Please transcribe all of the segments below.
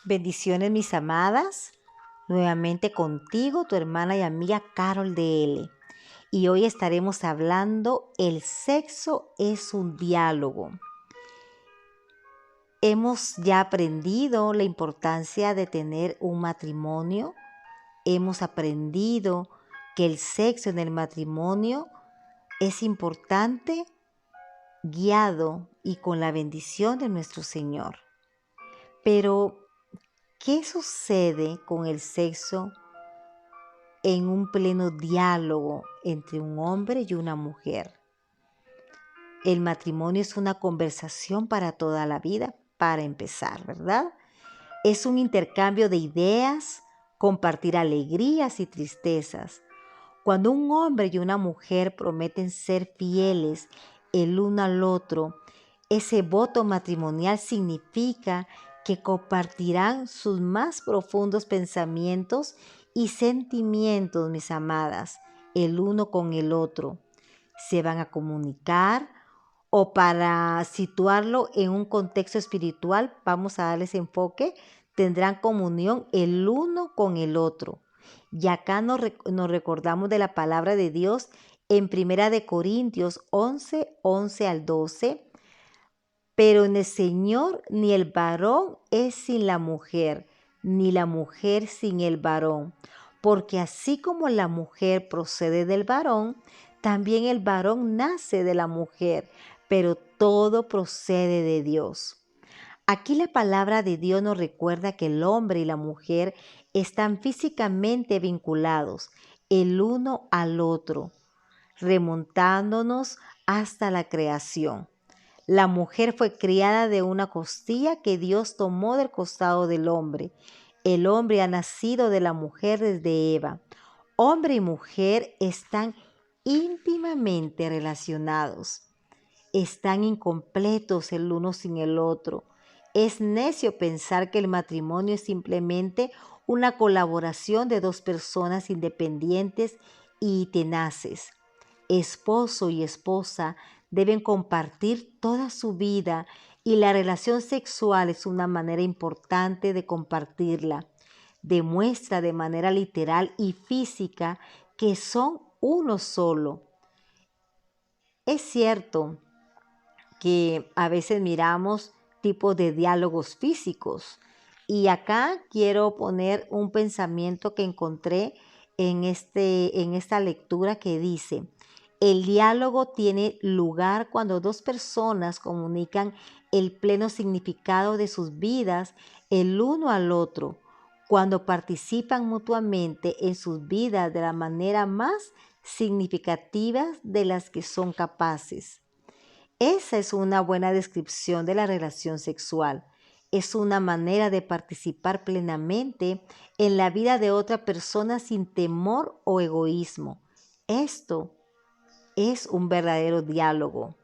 Bendiciones, mis amadas. Nuevamente contigo, tu hermana y amiga Carol de L. Y hoy estaremos hablando, el sexo es un diálogo. Hemos ya aprendido la importancia de tener un matrimonio. Hemos aprendido que el sexo en el matrimonio es importante, guiado y con la bendición de nuestro Señor. Pero, ¿qué sucede con el sexo en un pleno diálogo entre un hombre y una mujer? El matrimonio es una conversación para toda la vida, para empezar, ¿verdad? Es un intercambio de ideas, compartir alegrías y tristezas. Cuando un hombre y una mujer prometen ser fieles el uno al otro, ese voto matrimonial significa que compartirán sus más profundos pensamientos y sentimientos, mis amadas, el uno con el otro. Se van a comunicar, o para situarlo en un contexto espiritual, vamos a darles enfoque, tendrán comunión el uno con el otro. Y acá nos recordamos de la palabra de Dios en 1 Corintios 11 al 12. Pero en el Señor ni el varón es sin la mujer, ni la mujer sin el varón. Porque así como la mujer procede del varón, también el varón nace de la mujer, pero todo procede de Dios. Aquí la palabra de Dios nos recuerda que el hombre y la mujer están físicamente vinculados el uno al otro, remontándonos hasta la creación. La mujer fue criada de una costilla que Dios tomó del costado del hombre. El hombre ha nacido de la mujer desde Eva. Hombre y mujer están íntimamente relacionados. Están incompletos el uno sin el otro. Es necio pensar que el matrimonio es simplemente una colaboración de dos personas independientes y tenaces. Esposo y esposa deben compartir toda su vida y la relación sexual es una manera importante de compartirla. Demuestra de manera literal y física que son uno solo. Es cierto que a veces miramos tipos de diálogos físicos. Y acá quiero poner un pensamiento que encontré en esta lectura que dice: el diálogo tiene lugar cuando dos personas comunican el pleno significado de sus vidas el uno al otro, cuando participan mutuamente en sus vidas de la manera más significativa de las que son capaces. Esa es una buena descripción de la relación sexual. Es una manera de participar plenamente en la vida de otra persona sin temor o egoísmo. Esto es un verdadero diálogo.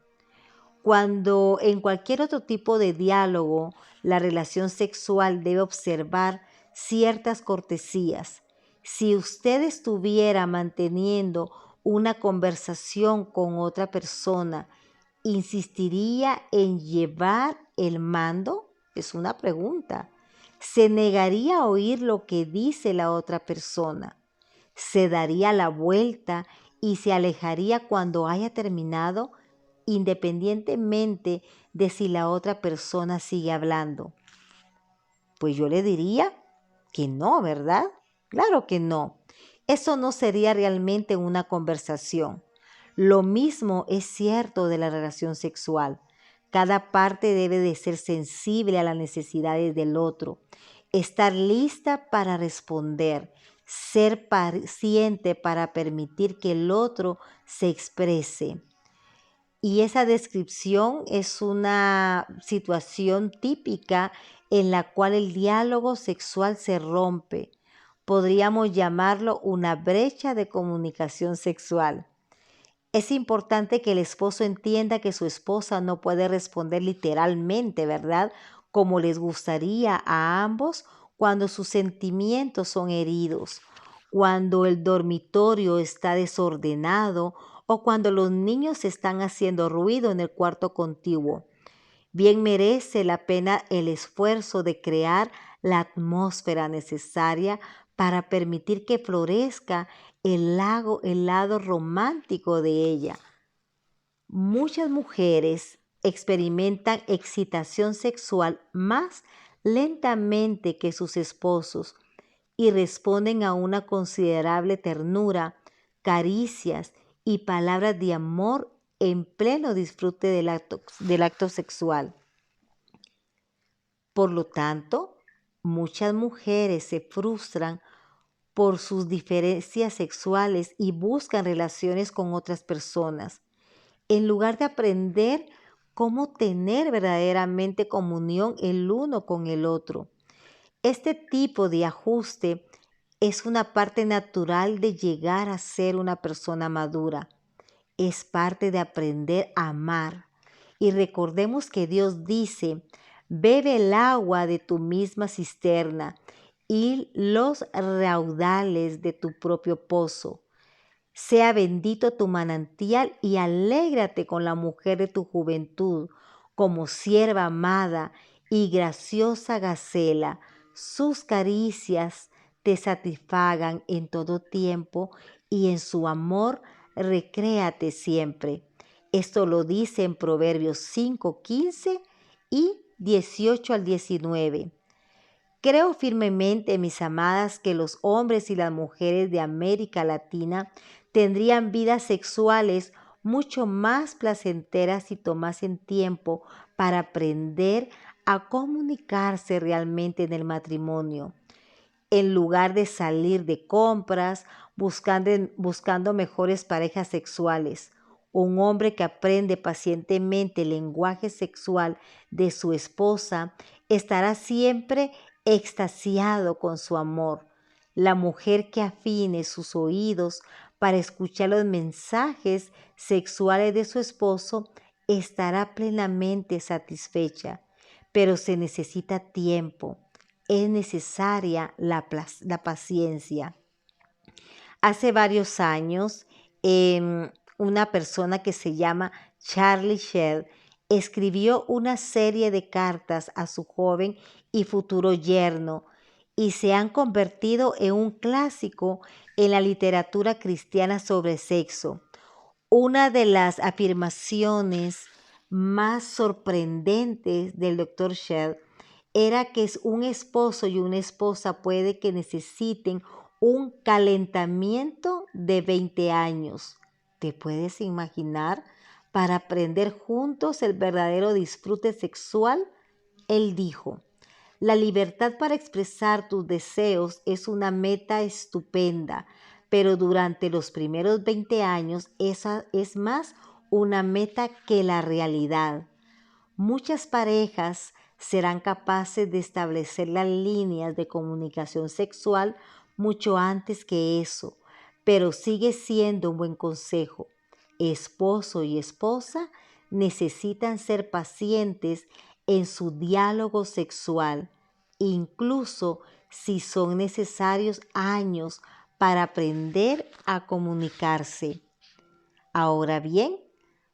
Cuando en cualquier otro tipo de diálogo, la relación sexual debe observar ciertas cortesías. Si usted estuviera manteniendo una conversación con otra persona, ¿insistiría en llevar el mando? Es una pregunta. ¿Se negaría a oír lo que dice la otra persona? ¿Se daría la vuelta y se alejaría cuando haya terminado, independientemente de si la otra persona sigue hablando? Pues yo le diría que no, ¿verdad? Claro que no. Eso no sería realmente una conversación. Lo mismo es cierto de la relación sexual. Cada parte debe de ser sensible a las necesidades del otro, estar lista para responder, ser paciente para permitir que el otro se exprese. Y esa descripción es una situación típica en la cual el diálogo sexual se rompe. Podríamos llamarlo una brecha de comunicación sexual. Es importante que el esposo entienda que su esposa no puede responder literalmente, ¿verdad? Como les gustaría a ambos cuando sus sentimientos son heridos, cuando el dormitorio está desordenado o cuando los niños están haciendo ruido en el cuarto contiguo. Bien merece la pena el esfuerzo de crear la atmósfera necesaria para permitir que florezca el lado romántico de ella. Muchas mujeres experimentan excitación sexual más lentamente que sus esposos y responden a una considerable ternura, caricias y palabras de amor en pleno disfrute del acto sexual. Por lo tanto, muchas mujeres se frustran por sus diferencias sexuales y buscan relaciones con otras personas, en lugar de aprender cómo tener verdaderamente comunión el uno con el otro. Este tipo de ajuste es una parte natural de llegar a ser una persona madura. Es parte de aprender a amar. Y recordemos que Dios dice, bebe el agua de tu misma cisterna y los raudales de tu propio pozo. Sea bendito tu manantial y alégrate con la mujer de tu juventud, como sierva amada y graciosa gacela. Sus caricias te satisfagan en todo tiempo y en su amor recréate siempre. Esto lo dice en Proverbios 5:15 y 18 al 19. Creo firmemente, mis amadas, que los hombres y las mujeres de América Latina tendrían vidas sexuales mucho más placenteras si tomasen tiempo para aprender a comunicarse realmente en el matrimonio. En lugar de salir de compras buscando mejores parejas sexuales. Un hombre que aprende pacientemente el lenguaje sexual de su esposa estará siempre extasiado con su amor. La mujer que afine sus oídos para escuchar los mensajes sexuales de su esposo estará plenamente satisfecha, pero se necesita tiempo. Es necesaria la paciencia. Hace varios años, una persona que se llama Charlie Shell escribió una serie de cartas a su joven y futuro yerno y se han convertido en un clásico en la literatura cristiana sobre sexo. Una de las afirmaciones más sorprendentes del Dr. Shell era que un esposo y una esposa puede que necesiten un calentamiento de 20 años. ¿Te puedes imaginar? Para aprender juntos el verdadero disfrute sexual. Él dijo, la libertad para expresar tus deseos es una meta estupenda, pero durante los primeros 20 años esa es más una meta que la realidad. Muchas parejas serán capaces de establecer las líneas de comunicación sexual mucho antes que eso, pero sigue siendo un buen consejo. Esposo y esposa necesitan ser pacientes en su diálogo sexual, incluso si son necesarios años para aprender a comunicarse. Ahora bien,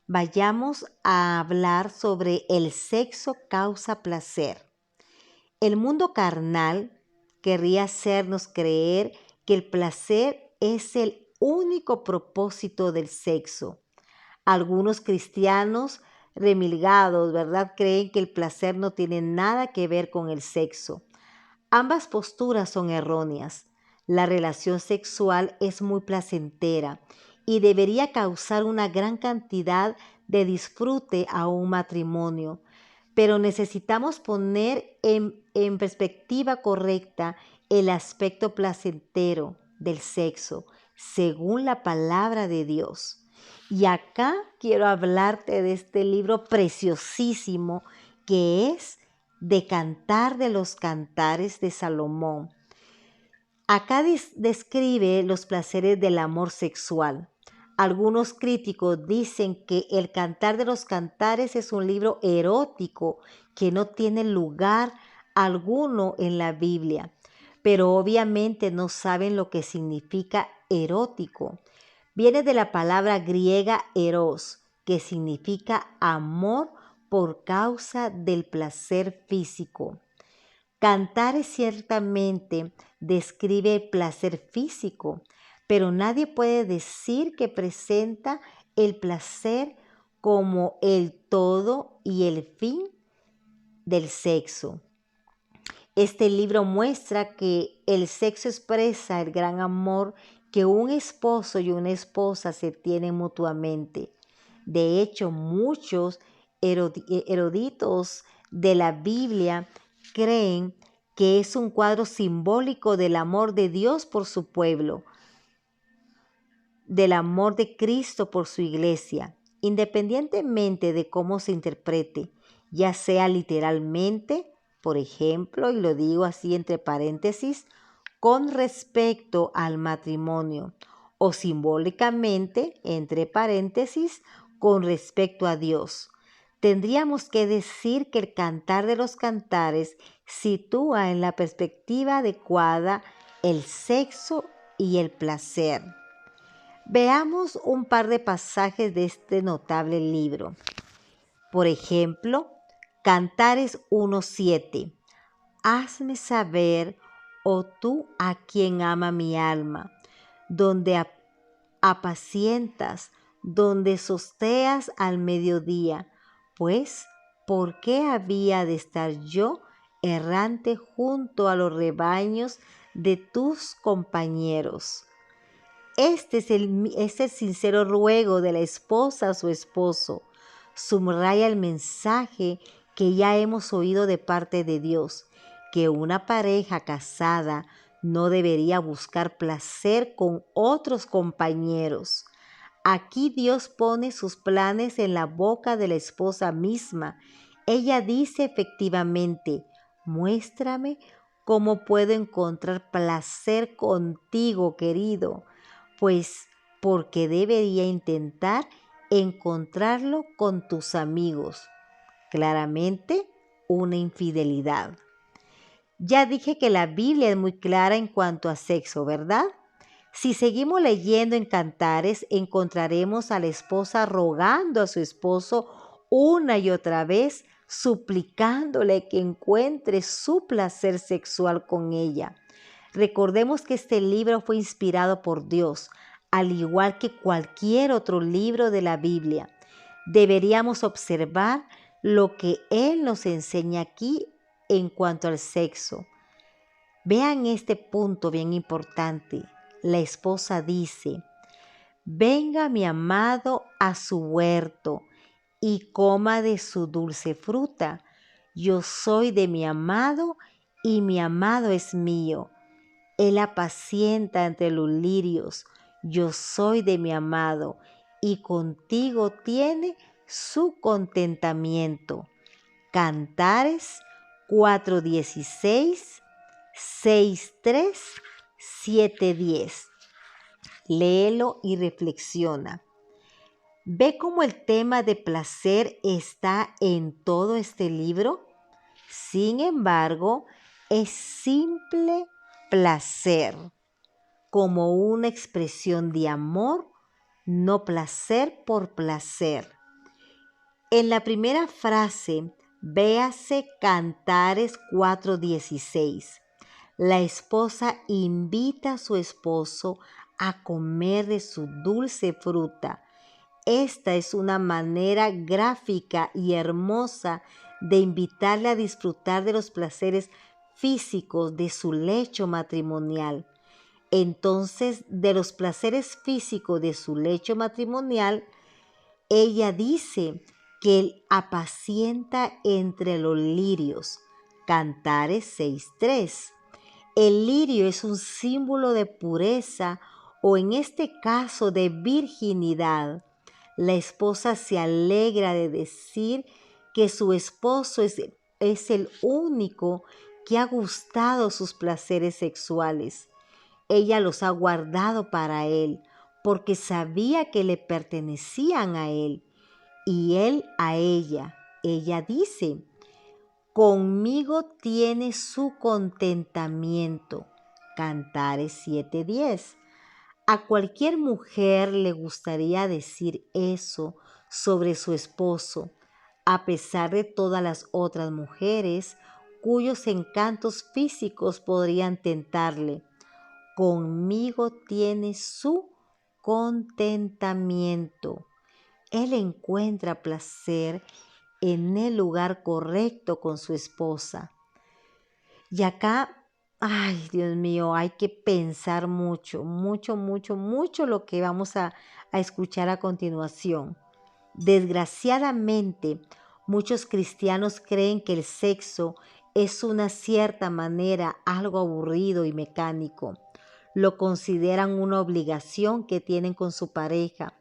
vayamos a hablar sobre el sexo causa placer. El mundo carnal querría hacernos creer que el placer es el único propósito del sexo. Algunos cristianos remilgados, ¿verdad?, creen que el placer no tiene nada que ver con el sexo. Ambas posturas son erróneas. La relación sexual es muy placentera y debería causar una gran cantidad de disfrute a un matrimonio, pero necesitamos poner en perspectiva correcta el aspecto placentero del sexo según la palabra de Dios. Y acá quiero hablarte de este libro preciosísimo que es de Cantar de los Cantares de Salomón. Acá describe los placeres del amor sexual. Algunos críticos dicen que el Cantar de los Cantares es un libro erótico que no tiene lugar alguno en la Biblia, pero obviamente no saben lo que significa erótico. Viene de la palabra griega eros, que significa amor por causa del placer físico. Cantares ciertamente describe el placer físico, pero nadie puede decir que presenta el placer como el todo y el fin del sexo. Este libro muestra que el sexo expresa el gran amor que un esposo y una esposa se tienen mutuamente. De hecho, muchos eruditos de la Biblia creen que es un cuadro simbólico del amor de Dios por su pueblo, del amor de Cristo por su iglesia, independientemente de cómo se interprete, ya sea literalmente, por ejemplo, y lo digo así entre paréntesis, con respecto al matrimonio, o simbólicamente, entre paréntesis, con respecto a Dios. Tendríamos que decir que el Cantar de los Cantares sitúa en la perspectiva adecuada el sexo y el placer. Veamos un par de pasajes de este notable libro. Por ejemplo, Cantares 1:7. Hazme saber, oh tú a quien ama mi alma, donde apacientas, donde sosteas al mediodía, pues, ¿por qué había de estar yo errante junto a los rebaños de tus compañeros? Este es el sincero ruego de la esposa a su esposo. Subraya el mensaje que ya hemos oído de parte de Dios, que una pareja casada no debería buscar placer con otros compañeros. Aquí Dios pone sus planes en la boca de la esposa misma. Ella dice efectivamente, muéstrame cómo puedo encontrar placer contigo, querido, pues porque debería intentar encontrarlo con tus amigos. Claramente, una infidelidad. Ya dije que la Biblia es muy clara en cuanto a sexo, ¿verdad? Si seguimos leyendo en Cantares, encontraremos a la esposa rogando a su esposo una y otra vez, suplicándole que encuentre su placer sexual con ella. Recordemos que este libro fue inspirado por Dios, al igual que cualquier otro libro de la Biblia. Deberíamos observar lo que Él nos enseña aquí en cuanto al sexo. Vean este punto bien importante. La esposa dice, venga mi amado a su huerto y coma de su dulce fruta. Yo soy de mi amado y mi amado es mío. Él apacienta entre los lirios. Yo soy de mi amado y contigo tiene su contentamiento. Cantares 4:16, 6:3, 7:10. Léelo y reflexiona. ¿Ve cómo el tema de placer está en todo este libro? Sin embargo, es simple placer, como una expresión de amor, no placer por placer. En la primera frase, véase Cantares 4:16. La esposa invita a su esposo a comer de su dulce fruta. Esta es una manera gráfica y hermosa de invitarle a disfrutar de los placeres físicos de su lecho matrimonial. Entonces, de los placeres físicos de su lecho matrimonial, ella dice que él apacienta entre los lirios. Cantares 6:3. El lirio es un símbolo de pureza o en este caso de virginidad. La esposa se alegra de decir que su esposo es el único que ha gustado sus placeres sexuales. Ella los ha guardado para él porque sabía que le pertenecían a él y él a ella. Ella dice, conmigo tiene su contentamiento. Cantares 7:10. A cualquier mujer le gustaría decir eso sobre su esposo. a pesar de todas las otras mujeres cuyos encantos físicos podrían tentarle. Conmigo tiene su contentamiento. Él encuentra placer en el lugar correcto con su esposa. Y acá, ay, Dios mío, hay que pensar mucho, mucho, mucho, mucho lo que vamos a escuchar a continuación. Desgraciadamente, muchos cristianos creen que el sexo es una cierta manera algo aburrido y mecánico. Lo consideran una obligación que tienen con su pareja,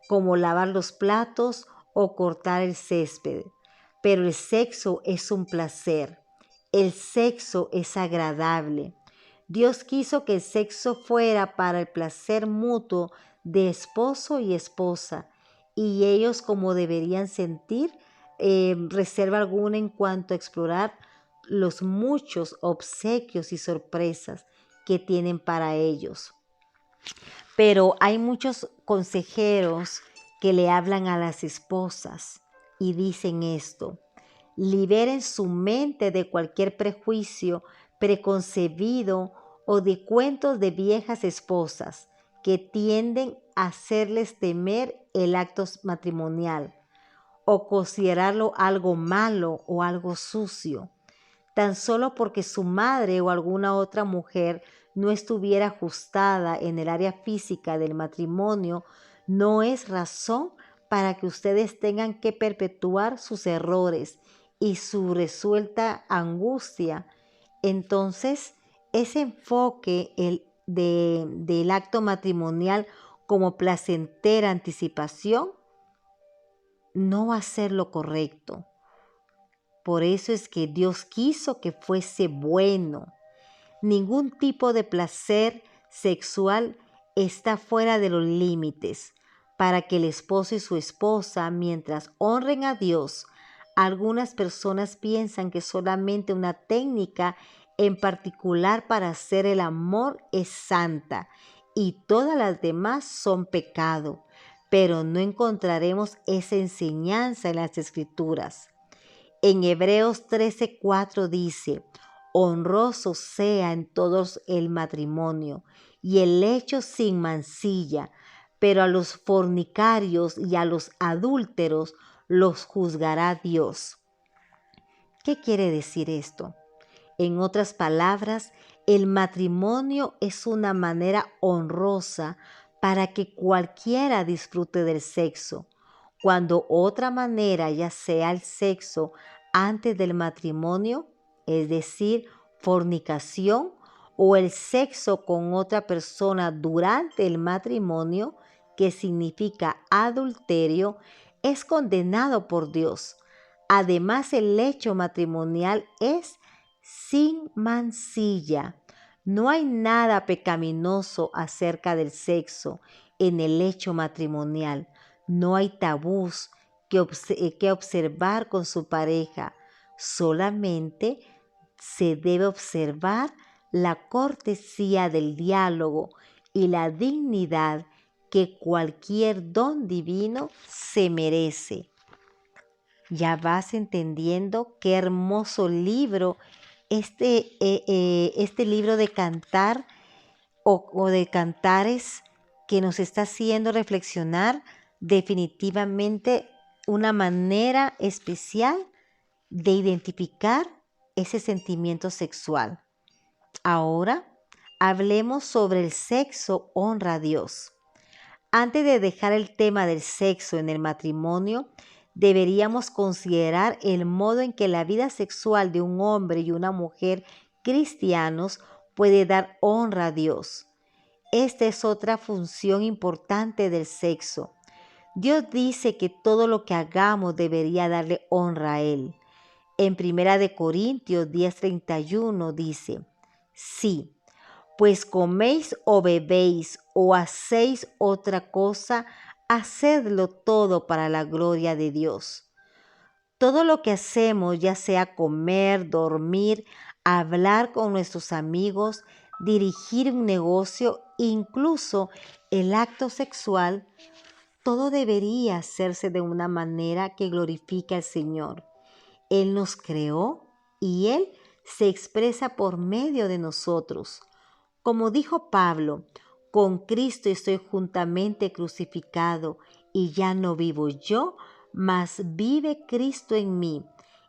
como lavar los platos o cortar el césped. Pero el sexo es un placer. El sexo es agradable. Dios quiso que el sexo fuera para el placer mutuo de esposo y esposa, y ellos como deberían sentir reserva alguna en cuanto a explorar los muchos obsequios y sorpresas que tienen para ellos. Pero hay muchos consejeros que le hablan a las esposas y dicen esto: liberen su mente de cualquier prejuicio preconcebido o de cuentos de viejas esposas que tienden a hacerles temer el acto matrimonial o considerarlo algo malo o algo sucio, tan solo porque su madre o alguna otra mujer no estuviera ajustada en el área física del matrimonio. No es razón para que ustedes tengan que perpetuar sus errores y su resuelta angustia. Entonces, ese enfoque del acto matrimonial como placentera anticipación no va a ser lo correcto. Por eso es que Dios quiso que fuese bueno. Ningún tipo de placer sexual está fuera de los límites para que el esposo y su esposa, mientras honren a Dios. Algunas personas piensan que solamente una técnica en particular para hacer el amor es santa y todas las demás son pecado, pero no encontraremos esa enseñanza en las Escrituras. En Hebreos 13:4 dice: honroso sea en todos el matrimonio y el lecho sin mancilla, pero a los fornicarios y a los adúlteros los juzgará Dios. ¿Qué quiere decir esto? En otras palabras, el matrimonio es una manera honrosa para que cualquiera disfrute del sexo, cuando otra manera, ya sea el sexo antes del matrimonio, es decir, fornicación, o el sexo con otra persona durante el matrimonio, que significa adulterio, es condenado por Dios. Además, el lecho matrimonial es sin mancilla. No hay nada pecaminoso acerca del sexo en el lecho matrimonial. No hay tabús que observar con su pareja. Solamente se debe observar la cortesía del diálogo y la dignidad que cualquier don divino se merece. Ya vas entendiendo qué hermoso libro este libro de cantar o de cantares que nos está haciendo reflexionar definitivamente una manera especial de identificar ese sentimiento sexual. Ahora hablemos sobre el sexo honra a Dios. Antes de dejar el tema del sexo en el matrimonio, deberíamos considerar el modo en que la vida sexual de un hombre y una mujer cristianos puede dar honra a Dios. Esta es otra función importante del sexo. Dios dice que todo lo que hagamos debería darle honra a Él. En 1 Corintios 10:31 dice: sí, pues coméis o bebéis o hacéis otra cosa, hacedlo todo para la gloria de Dios. Todo lo que hacemos, ya sea comer, dormir, hablar con nuestros amigos, dirigir un negocio, incluso el acto sexual, todo debería hacerse de una manera que glorifique al Señor. Él nos creó y Él se expresa por medio de nosotros. Como dijo Pablo, con Cristo estoy juntamente crucificado y ya no vivo yo, mas vive Cristo en mí.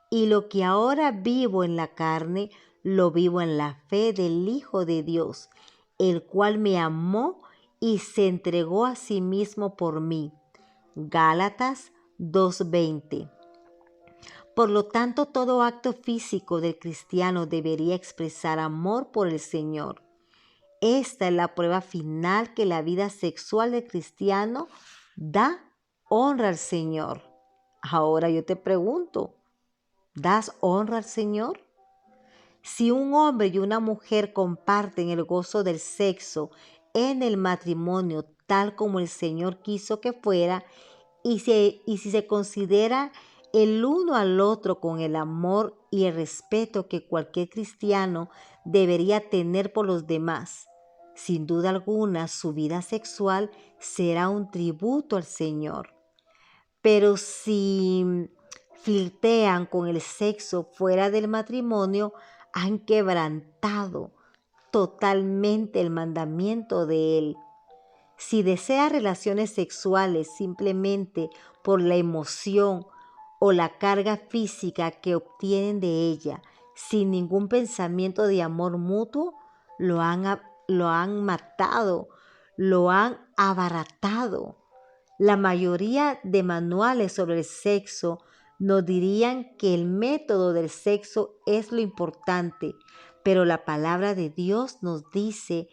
Y lo que ahora vivo en la carne, lo vivo en la fe del Hijo de Dios, el cual me amó y se entregó a sí mismo por mí. Gálatas 2:20. Por lo tanto, todo acto físico del cristiano debería expresar amor por el Señor. Esta es la prueba final que la vida sexual del cristiano da honra al Señor. Ahora yo te pregunto, ¿das honra al Señor? Si un hombre y una mujer comparten el gozo del sexo en el matrimonio tal como el Señor quiso que fuera, y si se considera el uno al otro con el amor y el respeto que cualquier cristiano debería tener por los demás, sin duda alguna su vida sexual será un tributo al Señor. Pero si flirtean con el sexo fuera del matrimonio, han quebrantado totalmente el mandamiento de Él. Si desea relaciones sexuales simplemente por la emoción o la carga física que obtienen de ella, sin ningún pensamiento de amor mutuo, lo han matado, lo han abaratado. La mayoría de manuales sobre el sexo nos dirían que el método del sexo es lo importante, pero la palabra de Dios nos dice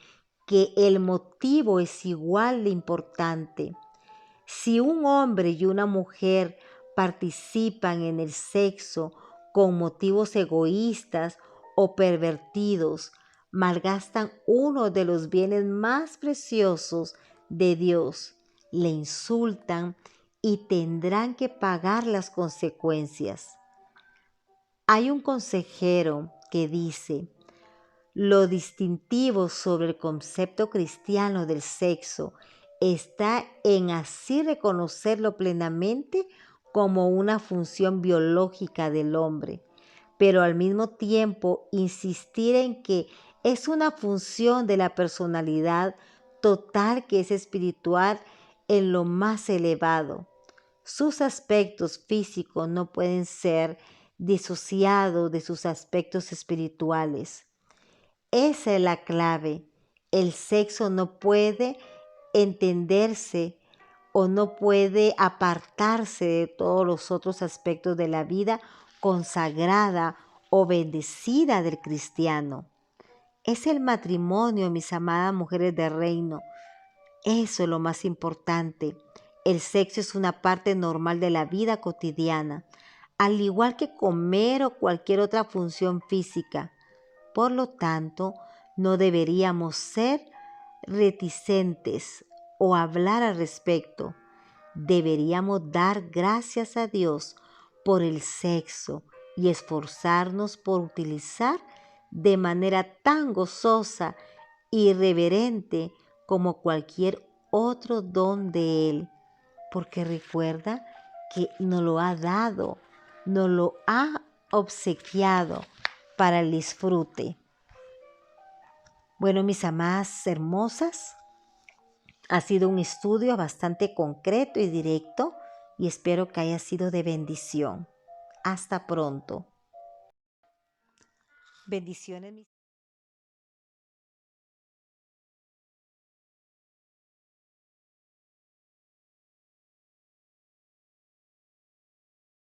que el motivo es igual de importante. Si un hombre y una mujer participan en el sexo con motivos egoístas o pervertidos, malgastan uno de los bienes más preciosos de Dios, le insultan y tendrán que pagar las consecuencias. Hay un consejero que dice: lo distintivo sobre el concepto cristiano del sexo está en así reconocerlo plenamente como una función biológica del hombre, pero al mismo tiempo insistir en que es una función de la personalidad total que es espiritual en lo más elevado. Sus aspectos físicos no pueden ser disociados de sus aspectos espirituales. Esa es la clave. El sexo no puede entenderse o no puede apartarse de todos los otros aspectos de la vida consagrada o bendecida del cristiano. Es el matrimonio, mis amadas mujeres de reino. Eso es lo más importante. El sexo es una parte normal de la vida cotidiana, al igual que comer o cualquier otra función física. Por lo tanto, no deberíamos ser reticentes o hablar al respecto. Deberíamos dar gracias a Dios por el sexo y esforzarnos por utilizar de manera tan gozosa y reverente como cualquier otro don de Él, porque recuerda que nos lo ha dado, nos lo ha obsequiado para el disfrute. Bueno, mis amadas hermosas, ha sido un estudio bastante concreto y directo y espero que haya sido de bendición. Hasta pronto. Bendiciones.